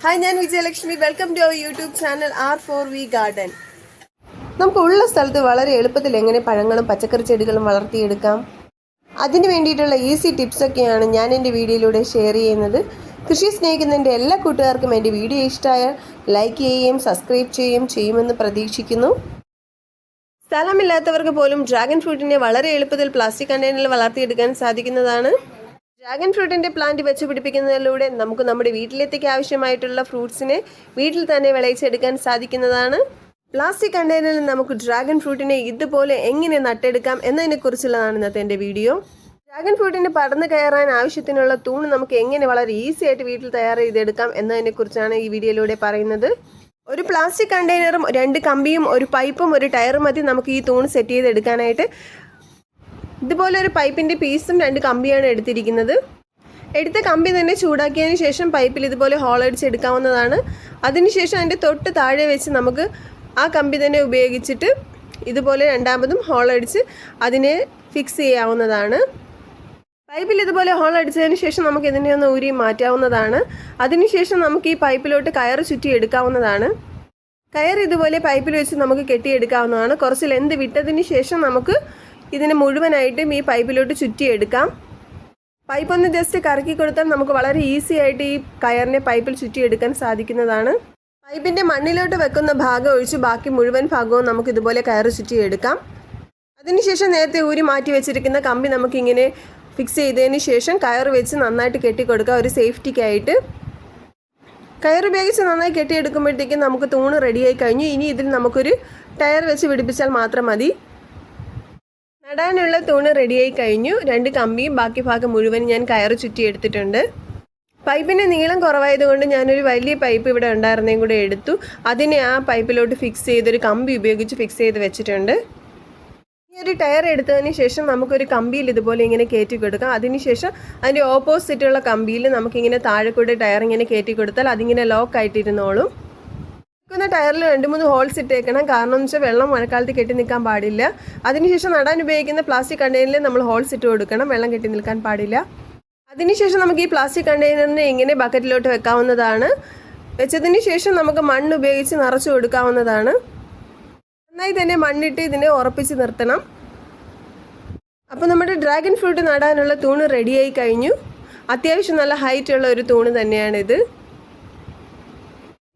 Hi, ഞാൻ Vijayalakshmi. Welcome to our YouTube channel R4V garden. നമുക്ക് ഉള്ള സ്ഥലത്ത് വളരെ എളുപ്പത്തിൽ എങ്ങനെ പഴങ്ങളും പച്ചക്കറി ചെടികളും വളർത്തിയെടുക്കാം, അതിന് വേണ്ടിയിട്ടുള്ള ഈസി ടിപ്സൊക്കെയാണ് ഞാൻ എൻ്റെ വീഡിയോയിലൂടെ ഷെയർ ചെയ്യുന്നത്. കൃഷി സ്നേഹിക്കുന്ന എൻ്റെ എല്ലാ കൂട്ടുകാർക്കും എൻ്റെ വീഡിയോ ഇഷ്ടമായാൽ ലൈക്ക് ചെയ്യുകയും സബ്സ്ക്രൈബ് ചെയ്യുമെന്ന് പ്രതീക്ഷിക്കുന്നു. സ്ഥലമില്ലാത്തവർക്ക് പോലും ഡ്രാഗൺ ഫ്രൂട്ടിനെ വളരെ എളുപ്പത്തിൽ പ്ലാസ്റ്റിക് കണ്ടെയ്നറിൽ വളർത്തിയെടുക്കാൻ സാധിക്കുന്നതാണ്. ഡ്രാഗൺ ഫ്രൂട്ടിൻ്റെ പ്ലാന്റ് വെച്ച് പിടിപ്പിക്കുന്നതിലൂടെ നമുക്ക് നമ്മുടെ വീട്ടിലെത്തിക്ക് ആവശ്യമായിട്ടുള്ള ഫ്രൂട്ട്സിനെ വീട്ടിൽ തന്നെ വിളയിച്ചെടുക്കാൻ സാധിക്കുന്നതാണ്. പ്ലാസ്റ്റിക് കണ്ടെയ്നറിൽ നമുക്ക് ഡ്രാഗൺ ഫ്രൂട്ടിനെ ഇതുപോലെ എങ്ങനെ നട്ടെടുക്കാം എന്നതിനെക്കുറിച്ചുള്ളതാണ് ഇന്നത്തെ എൻ്റെ വീഡിയോ. ഡ്രാഗൺ ഫ്രൂട്ടിന് പടർന്നു കയറാൻ ആവശ്യത്തിനുള്ള തൂണ് നമുക്ക് എങ്ങനെ വളരെ ഈസി ആയിട്ട് വീട്ടിൽ തയ്യാർ ചെയ്തെടുക്കാം എന്നതിനെക്കുറിച്ചാണ് ഈ വീഡിയോയിലൂടെ പറയുന്നത്. ഒരു പ്ലാസ്റ്റിക് കണ്ടെയ്നറും 2 കമ്പിയും ഒരു പൈപ്പും ഒരു ടയറും മതി നമുക്ക് ഈ തൂണ് സെറ്റ് ചെയ്തെടുക്കാനായിട്ട്. ഇതുപോലെ ഒരു പൈപ്പിൻ്റെ പീസും 2 കമ്പിയാണ് എടുത്തിരിക്കുന്നത്. എടുത്ത കമ്പി തന്നെ ചൂടാക്കിയതിന് ശേഷം പൈപ്പിൽ ഇതുപോലെ ഹോളടിച്ചെടുക്കാവുന്നതാണ്. അതിനുശേഷം അതിൻ്റെ തൊട്ട് താഴെ വെച്ച് നമുക്ക് ആ കമ്പി തന്നെ ഉപയോഗിച്ചിട്ട് ഇതുപോലെ രണ്ടാമതും ഹോളടിച്ച് അതിനെ ഫിക്സ് ചെയ്യാവുന്നതാണ്. പൈപ്പിൽ ഇതുപോലെ ഹോളടിച്ചതിന് ശേഷം നമുക്ക് ഇതിനെ ഒന്ന് ഊരി മാറ്റാവുന്നതാണ്. അതിനുശേഷം നമുക്ക് ഈ പൈപ്പിലോട്ട് കയറ് ചുറ്റി എടുക്കാവുന്നതാണ്. കയർ ഇതുപോലെ പൈപ്പിൽ വെച്ച് നമുക്ക് കെട്ടിയെടുക്കാവുന്നതാണ്. കുറച്ച് ലെന്ത് വിട്ടതിന് ശേഷം നമുക്ക് ഇതിനെ മുഴുവനായിട്ടും ഈ പൈപ്പിലോട്ട് ചുറ്റിയെടുക്കാം. പൈപ്പ് ഒന്ന് ജസ്റ്റ് കറക്കി കൊടുത്താൽ നമുക്ക് വളരെ ഈസി ആയിട്ട് ഈ കയറിനെ പൈപ്പിൽ ചുറ്റിയെടുക്കാൻ സാധിക്കുന്നതാണ്. പൈപ്പിൻ്റെ മണ്ണിലോട്ട് വെക്കുന്ന ഭാഗം ഒഴിച്ച് ബാക്കി മുഴുവൻ ഭാഗവും നമുക്ക് ഇതുപോലെ കയറ് ചുറ്റിയെടുക്കാം. അതിനുശേഷം നേരത്തെ ഊരി മാറ്റി വെച്ചിരിക്കുന്ന കമ്പി നമുക്കിങ്ങനെ ഫിക്സ് ചെയ്തതിന് ശേഷം കയർ വെച്ച് നന്നായിട്ട് കെട്ടിക്കൊടുക്കുക, ഒരു സേഫ്റ്റിക്കായിട്ട്. കയർ ഉപയോഗിച്ച് നന്നായി കെട്ടിയെടുക്കുമ്പോഴത്തേക്കും നമുക്ക് തൂണ് റെഡിയായി കഴിഞ്ഞു. ഇനി ഇതിൽ നമുക്കൊരു ടയർ വെച്ച് പിടിപ്പിച്ചാൽ മാത്രം മതി. നടാനുള്ള തൂണ് റെഡിയായി കഴിഞ്ഞു. 2 കമ്പിയും ബാക്കി ഭാഗം മുഴുവൻ ഞാൻ കയറ് ചുറ്റിയെടുത്തിട്ടുണ്ട്. പൈപ്പിൻ്റെ നീളം കുറവായതുകൊണ്ട് ഞാനൊരു വലിയ പൈപ്പ് ഇവിടെ ഉണ്ടായിരുന്നേയും കൂടെ എടുത്തു. അതിനെ ആ പൈപ്പിലോട്ട് ഫിക്സ് ചെയ്തൊരു കമ്പി ഉപയോഗിച്ച് ഫിക്സ് ചെയ്ത് വെച്ചിട്ടുണ്ട്. ഈ ഒരു ടയർ എടുത്തതിന് ശേഷം നമുക്കൊരു കമ്പിയിൽ ഇതുപോലെ ഇങ്ങനെ കയറ്റി കൊടുക്കാം. അതിനുശേഷം അതിൻ്റെ ഓപ്പോസിറ്റുള്ള കമ്പിയിൽ നമുക്കിങ്ങനെ താഴെ കൂടെ ടയർ ഇങ്ങനെ കയറ്റി കൊടുത്താൽ അതിങ്ങനെ ലോക്കായിട്ടിരുന്നോളും. ടയറിൽ 2-3 ഹോൾസ് ഇട്ടേക്കണം. കാരണം എന്ന് വെച്ചാൽ വെള്ളം മഴക്കാലത്ത് കെട്ടി നിൽക്കാൻ പാടില്ല. അതിനുശേഷം നടാൻ ഉപയോഗിക്കുന്ന പ്ലാസ്റ്റിക് കണ്ടെയ്നറിൽ നമ്മൾ ഹോൾസ് ഇട്ട് കൊടുക്കണം, വെള്ളം കെട്ടി നിൽക്കാൻ പാടില്ല. അതിനുശേഷം നമുക്ക് ഈ പ്ലാസ്റ്റിക് കണ്ടെയ്നറിനെ ഇങ്ങനെ ബക്കറ്റിലോട്ട് വെക്കാവുന്നതാണ്. വെച്ചതിന് ശേഷം നമുക്ക് മണ്ണ് ഉപയോഗിച്ച് നിറച്ച് കൊടുക്കാവുന്നതാണ്. നന്നായി തന്നെ മണ്ണിട്ട് ഇതിനെ ഉറപ്പിച്ച് നിർത്തണം. അപ്പോൾ നമ്മുടെ ഡ്രാഗൺ ഫ്രൂട്ട് നടാനുള്ള തൂണ് റെഡിയായി കഴിഞ്ഞു. അത്യാവശ്യം നല്ല ഹൈറ്റുള്ള ഒരു തൂണ് തന്നെയാണിത്.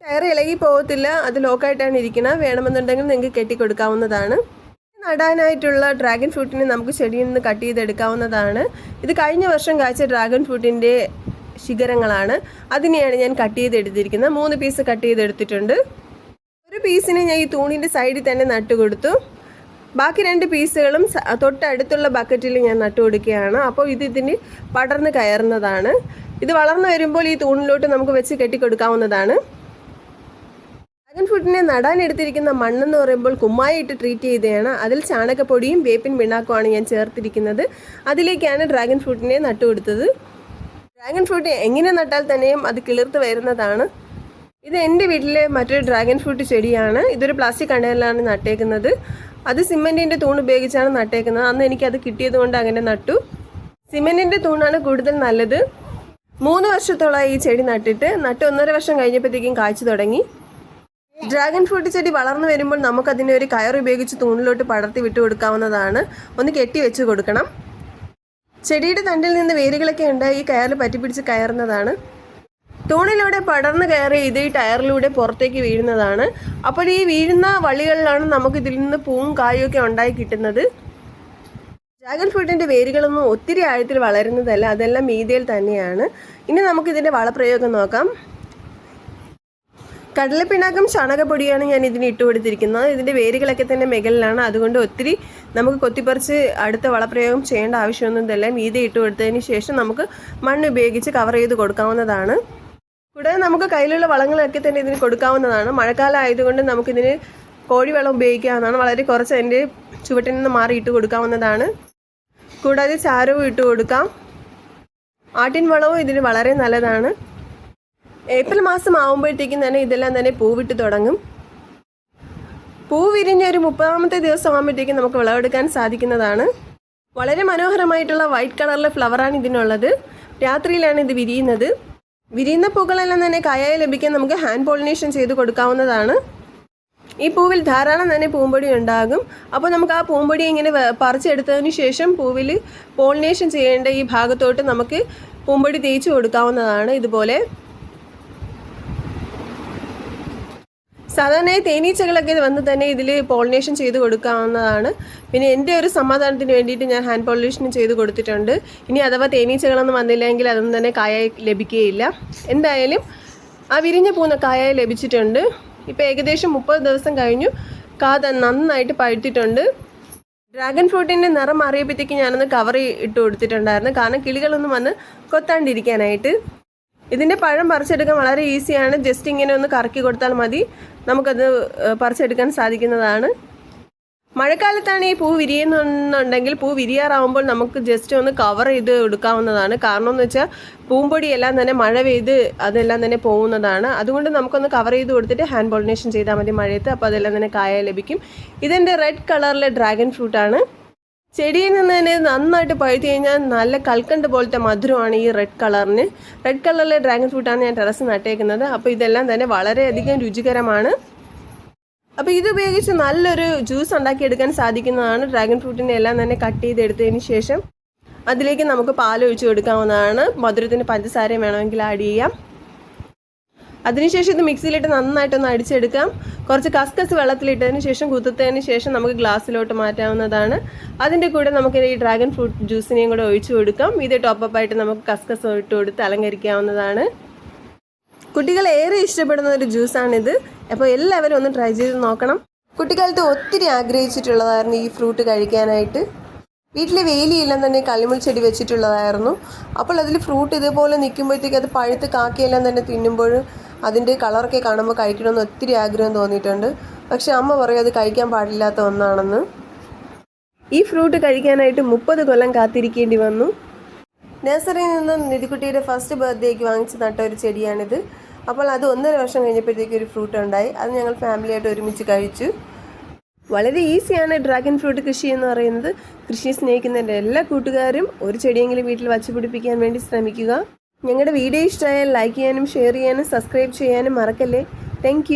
ടയർ ഇളകി പോകത്തില്ല, അത് ലോക്കായിട്ടാണ് ഇരിക്കുന്നത്. വേണമെന്നുണ്ടെങ്കിൽ നിങ്ങൾക്ക് കെട്ടിക്കൊടുക്കാവുന്നതാണ്. നടാനായിട്ടുള്ള ഡ്രാഗൺ ഫ്രൂട്ടിനെ നമുക്ക് ചെടിയിൽ നിന്ന് കട്ട് ചെയ്തെടുക്കാവുന്നതാണ്. ഇത് കഴിഞ്ഞ വർഷം കായ്ച്ച ഡ്രാഗൺ ഫ്രൂട്ടിൻ്റെ ശിഖരങ്ങളാണ്. അതിനെയാണ് ഞാൻ കട്ട് ചെയ്തെടുത്തിരിക്കുന്നത്. 3 പീസ് കട്ട് ചെയ്തെടുത്തിട്ടുണ്ട്. ഒരു പീസിനെ ഞാൻ ഈ തൂണിൻ്റെ സൈഡിൽ തന്നെ നട്ടുകൊടുത്തു. ബാക്കി 2 പീസുകളും തൊട്ടടുത്തുള്ള ബക്കറ്റിൽ ഞാൻ നട്ടുകൊടുക്കുകയാണ്. അപ്പോൾ ഇതിന് പടർന്ന് കയറുന്നതാണ്. ഇത് വളർന്നു വരുമ്പോൾ ഈ തൂണിലോട്ട് നമുക്ക് വെച്ച് കെട്ടിക്കൊടുക്കാവുന്നതാണ്. ഡ്രാഗൺ ഫ്രൂട്ടിനെ നടാൻ എടുത്തിരിക്കുന്ന മണ്ണെന്ന് പറയുമ്പോൾ കുമ്മായിട്ട് ട്രീറ്റ് ചെയ്തതാണ്. അതിൽ ചാണകപ്പൊടിയും വേപ്പിൻ പിണ്ണാക്കുമാണ് ഞാൻ ചേർത്തിരിക്കുന്നത്. അതിലേക്കാണ് ഡ്രാഗൺ ഫ്രൂട്ടിനെ നട്ടുകൊടുത്തത്. ഡ്രാഗൺ ഫ്രൂട്ട് എങ്ങനെ നട്ടാൽ തന്നെയും അത് കിളിർത്ത് വരുന്നതാണ്. ഇത് എൻ്റെ വീട്ടിലെ മറ്റൊരു ഡ്രാഗൺ ഫ്രൂട്ട് ചെടിയാണ്. ഇതൊരു പ്ലാസ്റ്റിക് കണ്ടെയ്നറിലാണ് നട്ടേക്കുന്നത്. അത് സിമെൻറ്റിൻ്റെ തൂൺ ഉപയോഗിച്ചാണ് നട്ടേക്കുന്നത്. അന്ന് എനിക്കത് കിട്ടിയത് കൊണ്ട് അങ്ങനെ നട്ടു. സിമെൻറ്റിൻ്റെ തൂണാണ് കൂടുതൽ നല്ലത്. 3 വർഷത്തോളമായി ഈ ചെടി നട്ട് 1.5 വർഷം കഴിഞ്ഞപ്പോഴത്തേക്കും കായ്ച്ചു തുടങ്ങി. ഡ്രാഗൺ ഫ്രൂട്ട് ചെടി വളർന്നു വരുമ്പോൾ നമുക്കതിനെ ഒരു കയർ ഉപയോഗിച്ച് തൂണിലോട്ട് പടർത്തി വിട്ടു കൊടുക്കാവുന്നതാണ്. ഒന്ന് കെട്ടി വെച്ച് കൊടുക്കണം. ചെടിയുടെ തണ്ടിൽ നിന്ന് വേരുകളൊക്കെ ഉണ്ടായി ഈ കയറിൽ പറ്റിപ്പിടിച്ച് കയറുന്നതാണ്. തൂണിലൂടെ പടർന്ന് കയറി ഇത് ഈ ടയറിലൂടെ പുറത്തേക്ക് വീഴുന്നതാണ്. അപ്പോൾ ഈ വീഴുന്ന വള്ളികളിലാണ് നമുക്കിതിൽ നിന്ന് പൂവും കായും ഒക്കെ ഉണ്ടായി കിട്ടുന്നത്. ഡ്രാഗൺ ഫ്രൂട്ടിൻ്റെ വേരുകളൊന്നും ഒത്തിരി ആഴത്തിൽ വളരുന്നതല്ല, അതെല്ലാം മീതിയിൽ തന്നെയാണ്. ഇനി നമുക്കിതിൻ്റെ വളപ്രയോഗം നോക്കാം. കടലപ്പിണ്ണാക്കും ചാണകപ്പൊടിയാണ് ഞാൻ ഇതിന് ഇട്ട് കൊടുത്തിരിക്കുന്നത്. ഇതിൻ്റെ വേരുകളൊക്കെ തന്നെ മുകളിലാണ്. അതുകൊണ്ട് ഒത്തിരി നമുക്ക് കൊത്തിപ്പറിച്ച് അടുത്ത വളപ്രയോഗം ചെയ്യേണ്ട ആവശ്യമൊന്നുമില്ല. മീതെ ഇട്ട് കൊടുത്തതിന് ശേഷം നമുക്ക് മണ്ണ് ഉപയോഗിച്ച് കവർ ചെയ്ത് കൊടുക്കാവുന്നതാണ്. കൂടാതെ നമുക്ക് കയ്യിലുള്ള വളങ്ങളൊക്കെ തന്നെ ഇതിന് കൊടുക്കാവുന്നതാണ്. മഴക്കാലം ആയതുകൊണ്ട് നമുക്കിതിന് കോഴിവെള്ളം ഉപയോഗിക്കാവുന്നതാണ്. വളരെ കുറച്ച് അതിൻ്റെ ചുവട്ടിൽ നിന്ന് മാറി ഇട്ട് കൊടുക്കാവുന്നതാണ്. കൂടാതെ ചാരവും ഇട്ട് കൊടുക്കാം. ആട്ടിൻ വളവും ഇതിന് വളരെ നല്ലതാണ്. ഏപ്രിൽ മാസം ആകുമ്പോഴത്തേക്കും തന്നെ ഇതെല്ലാം തന്നെ പൂവിട്ട് തുടങ്ങും. പൂ വിരിഞ്ഞ ഒരു 30ാമത്തെ ദിവസം ആകുമ്പോഴത്തേക്കും നമുക്ക് വിളവെടുക്കാൻ സാധിക്കുന്നതാണ്. വളരെ മനോഹരമായിട്ടുള്ള വൈറ്റ് കളറിലെ ഫ്ലവറാണ് ഇതിനുള്ളത്. രാത്രിയിലാണ് ഇത് വിരിയുന്നത്. വിരിയുന്ന പൂക്കളെല്ലാം തന്നെ കായായി ലഭിക്കാൻ നമുക്ക് ഹാൻഡ് പോളിനേഷൻ ചെയ്ത് കൊടുക്കാവുന്നതാണ്. ഈ പൂവിൽ ധാരാളം തന്നെ പൂമ്പൊടി ഉണ്ടാകും. അപ്പോൾ നമുക്ക് ആ പൂമ്പൊടി ഇങ്ങനെ പറിച്ചെടുത്തതിന് ശേഷം പൂവിൽ പോളിനേഷൻ ചെയ്യേണ്ട ഈ ഭാഗത്തോട്ട് നമുക്ക് പൂമ്പൊടി തേച്ച് കൊടുക്കാവുന്നതാണ്. ഇതുപോലെ സാധാരണയായി തേനീച്ചകളൊക്കെ വന്ന് തന്നെ ഇതിൽ പോളിനേഷൻ ചെയ്ത് കൊടുക്കാവുന്നതാണ്. പിന്നെ എൻ്റെ ഒരു സമാധാനത്തിന് വേണ്ടിയിട്ട് ഞാൻ ഹാൻഡ് പോളിനേഷൻ ചെയ്ത് കൊടുത്തിട്ടുണ്ട്. ഇനി അഥവാ തേനീച്ചകളൊന്നും വന്നില്ലെങ്കിൽ അതൊന്നും തന്നെ കായായി ലഭിക്കുകയില്ല. എന്തായാലും ആ വിരിഞ്ഞ പൂന്ന കായായി ലഭിച്ചിട്ടുണ്ട്. ഇപ്പോൾ ഏകദേശം 30 ദിവസം കഴിഞ്ഞു. നന്നായിട്ട് പഴുത്തിട്ടുണ്ട്. ഡ്രാഗൺ ഫ്രൂട്ടിൻ്റെ നിറം മാറിയപ്പോഴത്തേക്ക് ഞാനൊന്ന് കവർ ഇട്ട് കൊടുത്തിട്ടുണ്ടായിരുന്നു, കാരണം കിളികളൊന്നും വന്ന് കൊത്താണ്ടിരിക്കാനായിട്ട്. ഇതിൻ്റെ പഴം പറിച്ചെടുക്കാൻ വളരെ ഈസിയാണ്. ജസ്റ്റ് ഇങ്ങനെ ഒന്ന് കറക്കി കൊടുത്താൽ മതി, നമുക്കത് പറിച്ചെടുക്കാൻ സാധിക്കുന്നതാണ്. മഴക്കാലത്താണ് ഈ പൂ വിരിയുന്നുണ്ടെങ്കിൽ പൂ വിരിയാറാവുമ്പോൾ നമുക്ക് ജസ്റ്റ് ഒന്ന് കവർ ചെയ്ത് എടുക്കാവുന്നതാണ്. കാരണം എന്ന് വെച്ചാൽ പൂമ്പൊടിയെല്ലാം തന്നെ മഴ പെയ്ത് അതെല്ലാം തന്നെ പോകുന്നതാണ്. അതുകൊണ്ട് നമുക്കൊന്ന് കവർ ചെയ്ത് കൊടുത്തിട്ട് ഹാൻഡ് പോളിനേഷൻ ചെയ്താൽ മതി മഴയത്ത്. അപ്പോൾ അതെല്ലാം തന്നെ കായ ലഭിക്കും. ഇതെൻ്റെ റെഡ് കളറിലെ ഡ്രാഗൺ ഫ്രൂട്ടാണ്. ചെടിയിൽ നിന്ന് തന്നെ നന്നായിട്ട് പഴുത്ത് കഴിഞ്ഞാൽ നല്ല കൽക്കണ്ട് പോലത്തെ മധുരമാണ് ഈ റെഡ് കളറിന്. റെഡ് കളറിലെ ഡ്രാഗൺ ഫ്രൂട്ടാണ് ഞാൻ ടെറസ് നട്ടേക്കുന്നത്. അപ്പോൾ ഇതെല്ലാം തന്നെ വളരെയധികം രുചികരമാണ്. അപ്പോൾ ഇതുപയോഗിച്ച് നല്ലൊരു ജ്യൂസ് ഉണ്ടാക്കിയെടുക്കാൻ സാധിക്കുന്നതാണ്. ഡ്രാഗൺ ഫ്രൂട്ടിനെ എല്ലാം തന്നെ കട്ട് ചെയ്തെടുത്തതിന് ശേഷം അതിലേക്ക് നമുക്ക് പാൽ ഒഴിച്ച് കൊടുക്കാവുന്നതാണ്. മധുരത്തിന് പഞ്ചസാരയും വേണമെങ്കിൽ ആഡ് ചെയ്യാം. അതിനുശേഷം ഇത് മിക്സിയിലിട്ട് നന്നായിട്ടൊന്ന് അടിച്ചെടുക്കാം. കുറച്ച് കസ്കസ് വെള്ളത്തിലിട്ടതിന് ശേഷം കുതിർത്തതിന് ശേഷം നമുക്ക് ഗ്ലാസ്സിലോട്ട് മാറ്റാവുന്നതാണ്. അതിൻ്റെ കൂടെ നമുക്ക് ഈ ഡ്രാഗൺ ഫ്രൂട്ട് ജ്യൂസിനെയും കൂടെ ഒഴിച്ചു കൊടുക്കാം. ഇത് ടോപ്പപ്പായിട്ട് നമുക്ക് കസ്കസ് ഇട്ട് കൊടുത്ത് അലങ്കരിക്കാവുന്നതാണ്. കുട്ടികൾ ഏറെ ഇഷ്ടപ്പെടുന്ന ഒരു ജ്യൂസാണിത്. അപ്പോൾ എല്ലാവരും ഒന്ന് ട്രൈ ചെയ്ത് നോക്കണം. കുട്ടിക്കാലത്ത് ഒത്തിരി ആഗ്രഹിച്ചിട്ടുള്ളതായിരുന്നു ഈ ഫ്രൂട്ട് കഴിക്കാനായിട്ട്. വീട്ടിൽ വേലിയെല്ലാം തന്നെ കള്ളിമുൾ ചെടി വെച്ചിട്ടുള്ളതായിരുന്നു. അപ്പോൾ അതിൽ ഫ്രൂട്ട് ഇതേപോലെ നിൽക്കുമ്പോഴത്തേക്ക് അത് പഴുത്ത് കാക്കയെല്ലാം തന്നെ തിന്നുമ്പോൾ അതിൻ്റെ കളറൊക്കെ കാണുമ്പോൾ കഴിക്കണമെന്ന് ഒത്തിരി ആഗ്രഹം തോന്നിയിട്ടുണ്ട്. പക്ഷെ അമ്മ പറയും അത് കഴിക്കാൻ പാടില്ലാത്ത ഒന്നാണെന്ന്. ഈ ഫ്രൂട്ട് കഴിക്കാനായിട്ട് 30 കൊല്ലം കാത്തിരിക്കേണ്ടി വന്നു. നഴ്സറിയിൽ നിന്നും നിധിക്കുട്ടിയുടെ ഫസ്റ്റ് ബർത്ത്ഡേക്ക് വാങ്ങിച്ച് നട്ട ഒരു ചെടിയാണിത്. അപ്പോൾ അത് 1.5 വർഷം കഴിഞ്ഞപ്പോഴത്തേക്ക് ഒരു ഫ്രൂട്ട് ഉണ്ടായി. അത് ഞങ്ങൾ ഫാമിലിയായിട്ട് ഒരുമിച്ച് കഴിച്ചു. വളരെ ഈസിയാണ് ഡ്രാഗൺ ഫ്രൂട്ട് കൃഷി എന്ന് പറയുന്നത്. കൃഷി സ്നേഹിക്കുന്നതിൻ്റെ എല്ലാ കൂട്ടുകാരും ഒരു ചെടിയെങ്കിലും വീട്ടിൽ വച്ച് പിടിപ്പിക്കാൻ വേണ്ടി ശ്രമിക്കുക. ഞങ്ങളുടെ വീഡിയോ ഇഷ്ടമായാൽ ലൈക്ക് ചെയ്യാനും ഷെയർ ചെയ്യാനും സബ്സ്ക്രൈബ് ചെയ്യാനും മറക്കല്ലേ. താങ്ക്